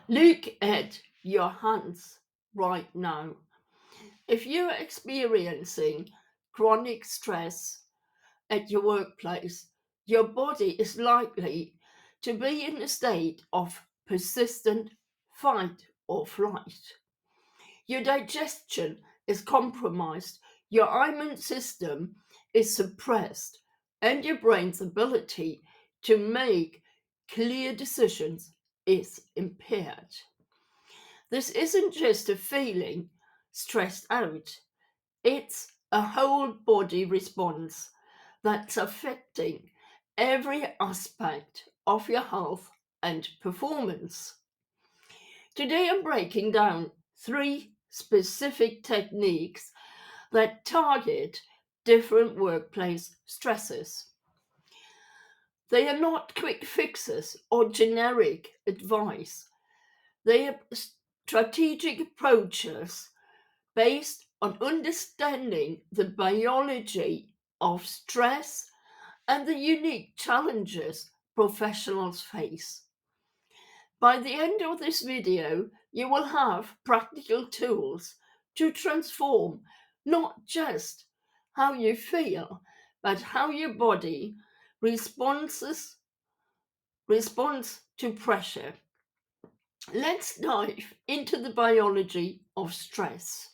Look at your hands right now. If you're experiencing chronic stress at your workplace, your body is likely to be in a state of persistent fight or flight. Your digestion is compromised, your immune system is suppressed, and your brain's ability to make clear decisions is impaired. This isn't just a feeling stressed out, it's a whole body response that's affecting every aspect of your health and performance. Today I'm breaking down three specific techniques that target different workplace stresses. They are not quick fixes or generic advice. They are strategic approaches based on understanding the biology of stress and the unique challenges professionals face. By the end of this video, you will have practical tools to transform not just how you feel, but how your body responds to pressure. Let's dive into the biology of stress.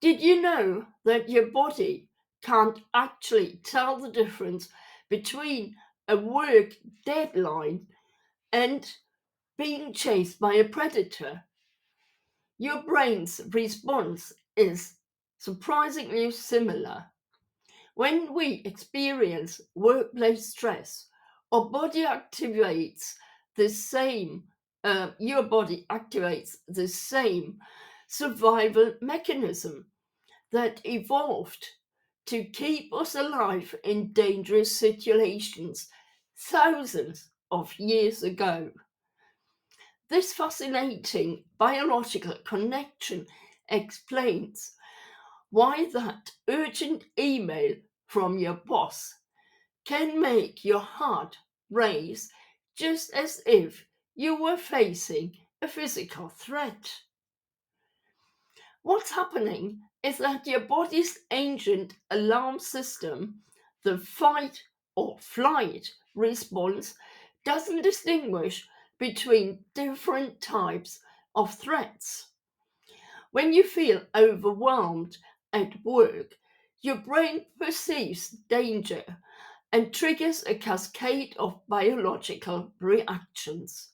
Did you know that your body can't actually tell the difference between a work deadline and being chased by a predator? Your brain's response is surprisingly similar. When we experience workplace stress, our body activates the same, your body activates the same survival mechanism that evolved to keep us alive in dangerous situations thousands of years ago. This fascinating biological connection explains why that urgent email from your boss can make your heart race just as if you were facing a physical threat. What's happening is that your body's ancient alarm system, the fight or flight response, doesn't distinguish between different types of threats. When you feel overwhelmed at work, your brain perceives danger and triggers a cascade of biological reactions.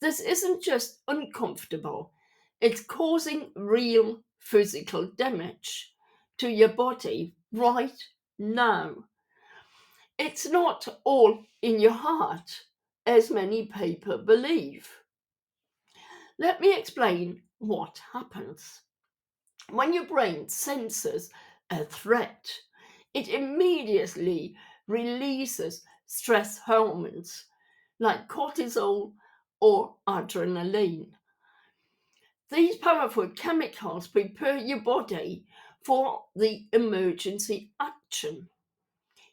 This isn't just uncomfortable, it's causing real physical damage to your body right now. It's not all in your heart, as many people believe. Let me explain what happens. When your brain senses a threat, it immediately releases stress hormones like cortisol or adrenaline. These powerful chemicals prepare your body for the emergency action.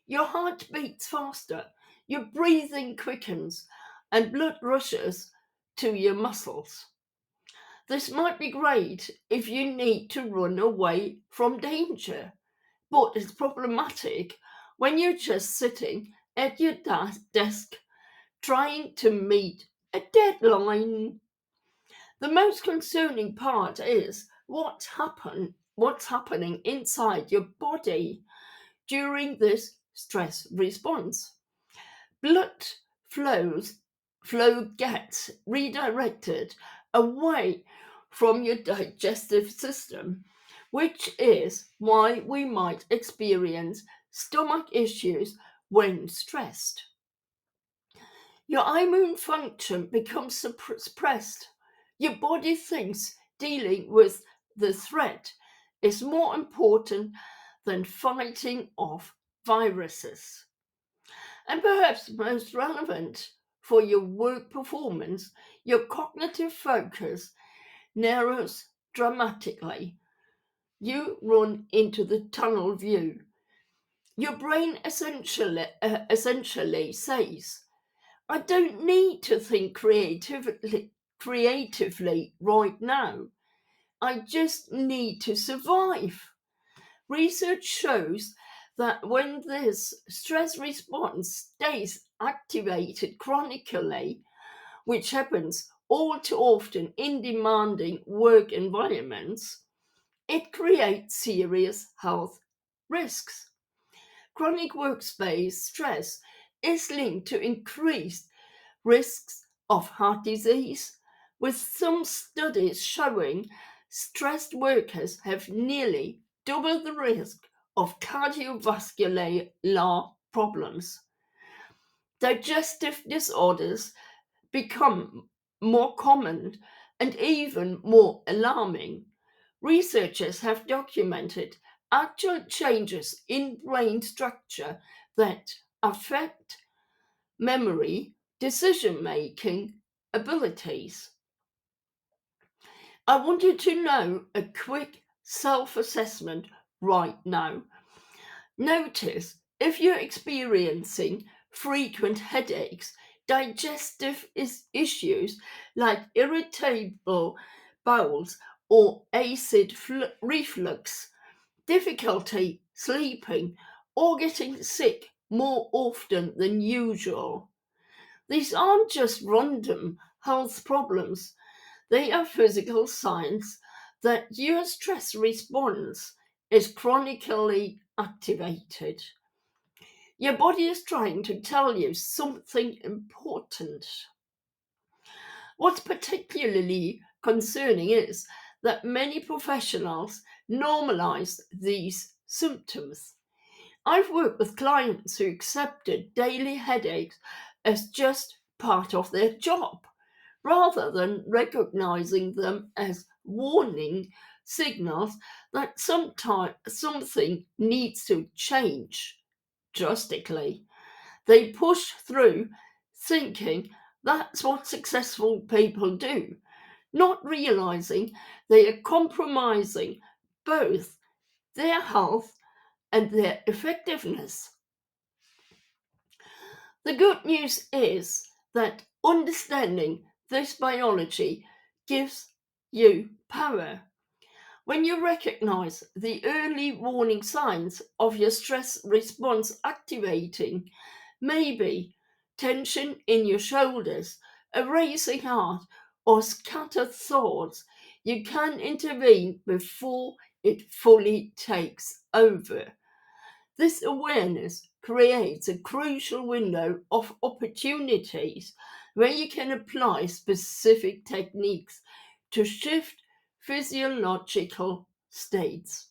Your heart beats faster, your breathing quickens, and blood rushes to your muscles. This might be great if you need to run away from danger, but it's problematic when you're just sitting at your desk trying to meet a deadline. The most concerning part is what's happening inside your body during this stress response. Blood flows flow gets redirected away from your digestive system, which is why we might experience stomach issues when stressed. Your immune function becomes suppressed. Your body thinks dealing with the threat is more important than fighting off viruses. And perhaps most relevant for your work performance, your cognitive focus narrows dramatically. You run into the tunnel view. Your brain essentially says, I don't need to think creatively right now. I just need to survive. Research shows that when this stress response stays activated chronically, which happens all too often in demanding work environments, it creates serious health risks. Chronic workspace stress is linked to increased risks of heart disease, with some studies showing stressed workers have nearly double the risk of cardiovascular problems. Digestive disorders become more common and even more alarming. Researchers have documented actual changes in brain structure that affect memory, decision making abilities. I want you to know a quick self assessment right now. Notice if you're experiencing frequent headaches, digestive issues like irritable bowels or acid reflux, difficulty sleeping, or getting sick more often than usual. These aren't just random health problems, they are physical signs that your stress response is chronically activated. Your body is trying to tell you something important. What's particularly concerning is that many professionals normalize these symptoms. I've worked with clients who accepted daily headaches as just part of their job, rather than recognizing them as warning signals that something needs to change drastically. They push through thinking that's what successful people do, not realizing they are compromising both their health and their effectiveness. The good news is that understanding this biology gives you power. When you recognize the early warning signs of your stress response activating, maybe tension in your shoulders, a racing heart, or scattered thoughts, you can intervene before it fully takes over. This awareness creates a crucial window of opportunities where you can apply specific techniques to shift physiological states.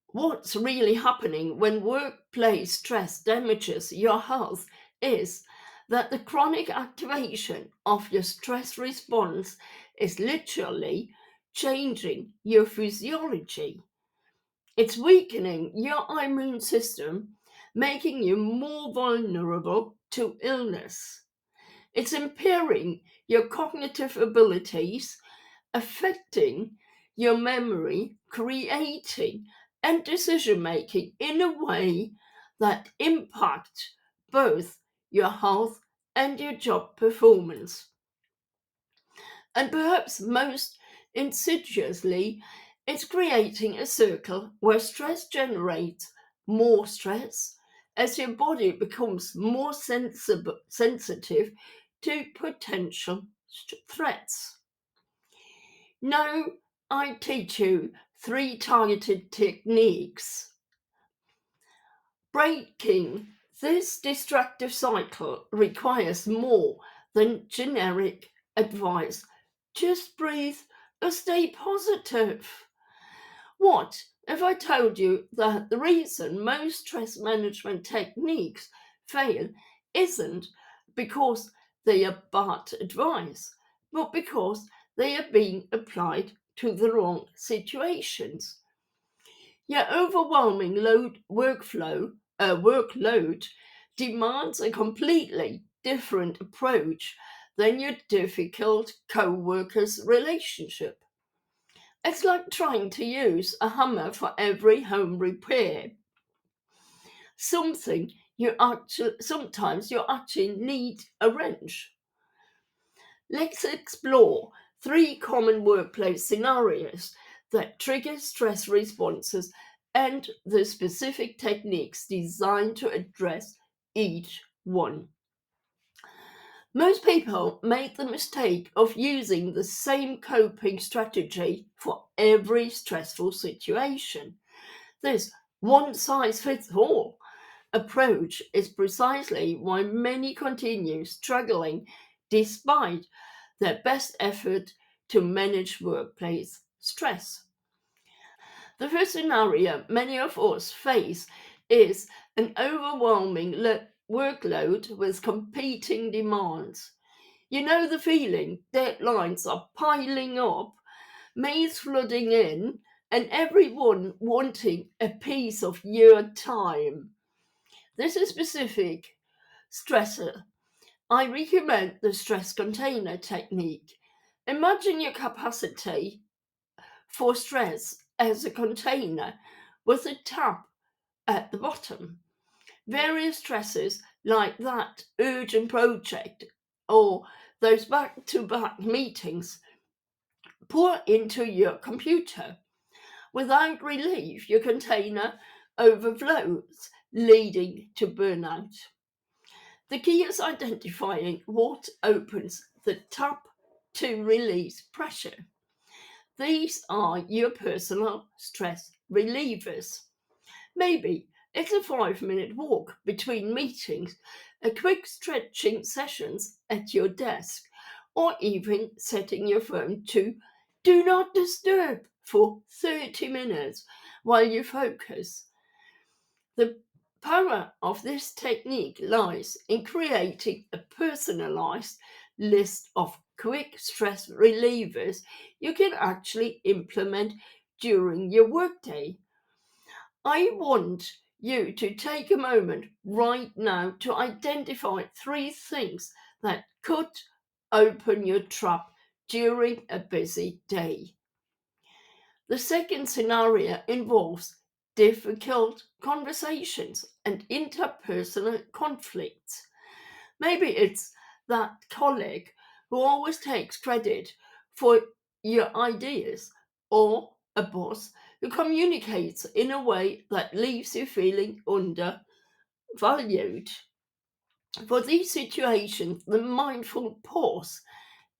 What's really happening when workplace stress damages your health is that the chronic activation of your stress response is literally changing your physiology. It's weakening your immune system, making you more vulnerable to illness. It's impairing your cognitive abilities, affecting your memory, creating, and decision making in a way that impact both your health and your job performance. And perhaps most insidiously, it's creating a circle where stress generates more stress as your body becomes more sensitive to potential threats. Now, I teach you 3 targeted techniques. Breaking this destructive cycle requires more than generic advice. Just breathe or stay positive. What if I told you that the reason most stress management techniques fail isn't because they are bad advice, but because they are being applied to the wrong situations? Your overwhelming workload demands a completely different approach than your difficult co-worker's relationship. It's like trying to use a hammer for every home repair. Sometimes you actually need a wrench. Let's explore 3 common workplace scenarios that trigger stress responses and the specific techniques designed to address each one. Most people make the mistake of using the same coping strategy for every stressful situation. This one size fits all approach is precisely why many continue struggling despite their best effort to manage workplace stress. The first scenario many of us face is an overwhelming workload with competing demands. You know the feeling, deadlines are piling up, mails flooding in, and everyone wanting a piece of your time. This is specific stressor. I recommend the stress container technique. Imagine your capacity for stress as a container with a tap at the bottom. Various stresses like that urgent project or those back to back meetings pour into your computer. Without relief, your container overflows, leading to burnout. The key is identifying what opens the tap to release pressure. These are your personal stress relievers. Maybe it's a 5-minute walk between meetings, a quick stretching sessions at your desk, or even setting your phone to do not disturb for 30 minutes while you focus. The power of this technique lies in creating a personalized list of quick stress relievers you can actually implement during your workday. I want you to take a moment right now to identify 3 things that could open your trap during a busy day. The second scenario involves difficult conversations and interpersonal conflicts. Maybe it's that colleague who always takes credit for your ideas, or a boss who communicates in a way that leaves you feeling undervalued. For these situations, the mindful pause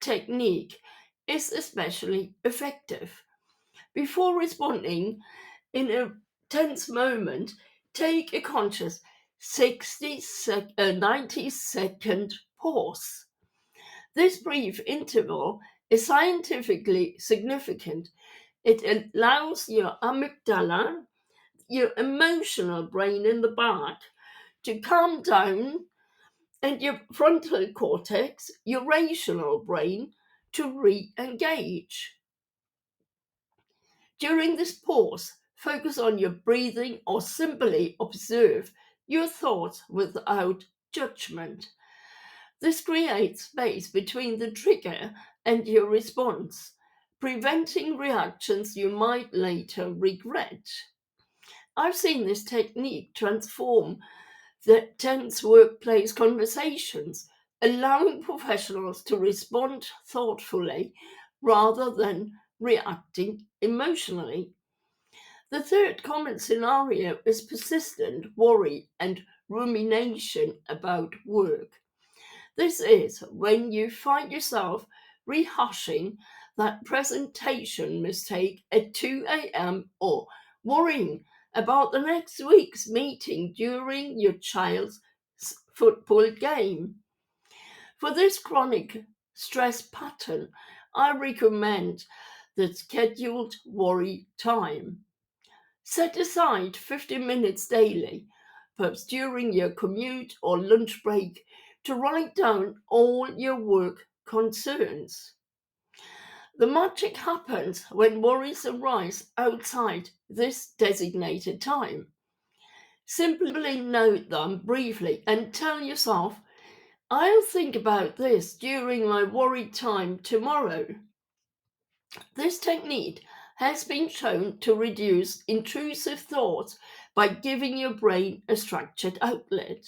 technique is especially effective. Before responding in a tense moment, take a conscious 90-second pause. This brief interval is scientifically significant. It allows your amygdala, your emotional brain in the back, to calm down and your frontal cortex, your rational brain, to re engage. During this pause, focus on your breathing or simply observe your thoughts without judgment. This creates space between the trigger and your response, preventing reactions you might later regret. I've seen this technique transform the tense workplace conversations, allowing professionals to respond thoughtfully rather than reacting emotionally. The third common scenario is persistent worry and rumination about work. This is when you find yourself rehashing that presentation mistake at 2 a.m. or worrying about the next week's meeting during your child's football game. For this chronic stress pattern, I recommend the scheduled worry time. Set aside 50 minutes daily, perhaps during your commute or lunch break, to write down all your work concerns. The magic happens when worries arise outside this designated time. Simply note them briefly and tell yourself, I'll think about this during my worry time tomorrow. This technique has been shown to reduce intrusive thoughts by giving your brain a structured outlet.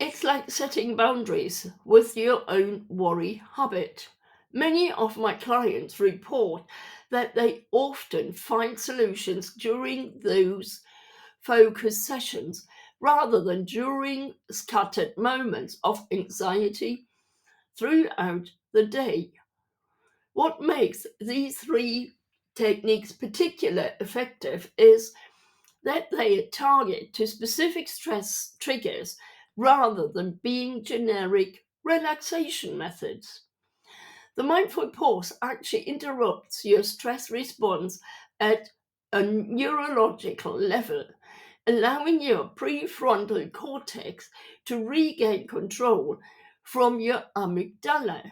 It's like setting boundaries with your own worry habit. Many of my clients report that they often find solutions during those focus sessions rather than during scattered moments of anxiety throughout the day. What makes these three techniques particularly effective is that they target to specific stress triggers rather than being generic relaxation methods. The mindful pause actually interrupts your stress response at a neurological level, allowing your prefrontal cortex to regain control from your amygdala.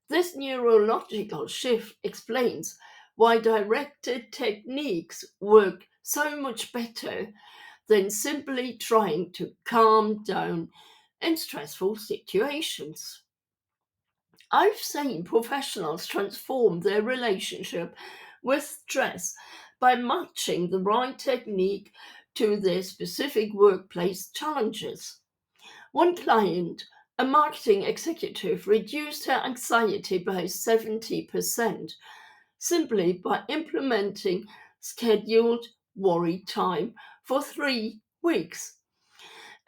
This neurological shift explains why directed techniques work so much better than simply trying to calm down in stressful situations. I've seen professionals transform their relationship with stress by matching the right technique to their specific workplace challenges. One client, a marketing executive, reduced her anxiety by 70% simply by implementing scheduled worry time for 3 weeks.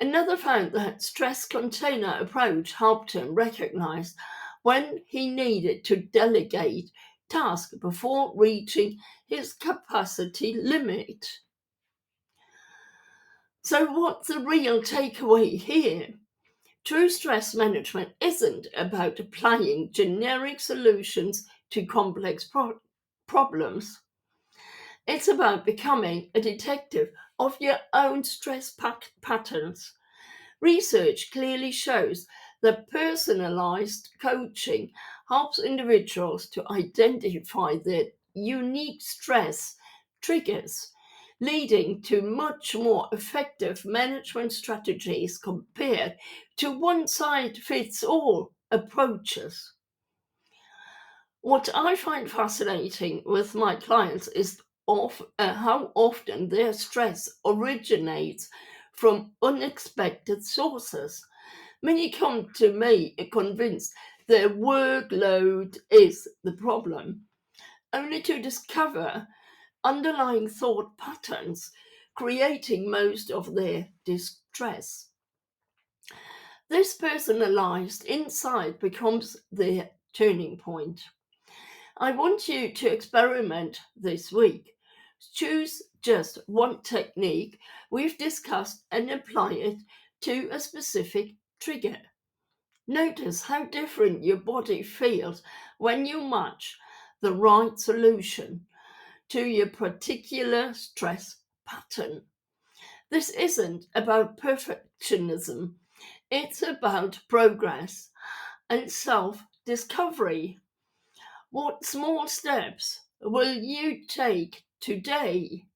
Another found that stress container approach helped him recognize when he needed to delegate tasks before reaching his capacity limit. So, what's the real takeaway here? True stress management isn't about applying generic solutions to complex problems. It's about becoming a detective of your own stress patterns. Research clearly shows that personalized coaching helps individuals to identify their unique stress triggers, leading to much more effective management strategies compared to one size fits all approaches. What I find fascinating with my clients is how often their stress originates from unexpected sources. Many come to me convinced their workload is the problem, only to discover underlying thought patterns creating most of their distress. This personalized insight becomes their turning point. I want you to experiment this week. Choose just one technique we've discussed and apply it to a specific trigger. Notice how different your body feels when you match the right solution to your particular stress pattern. This isn't about perfectionism, it's about progress and self discovery. What small steps will you take today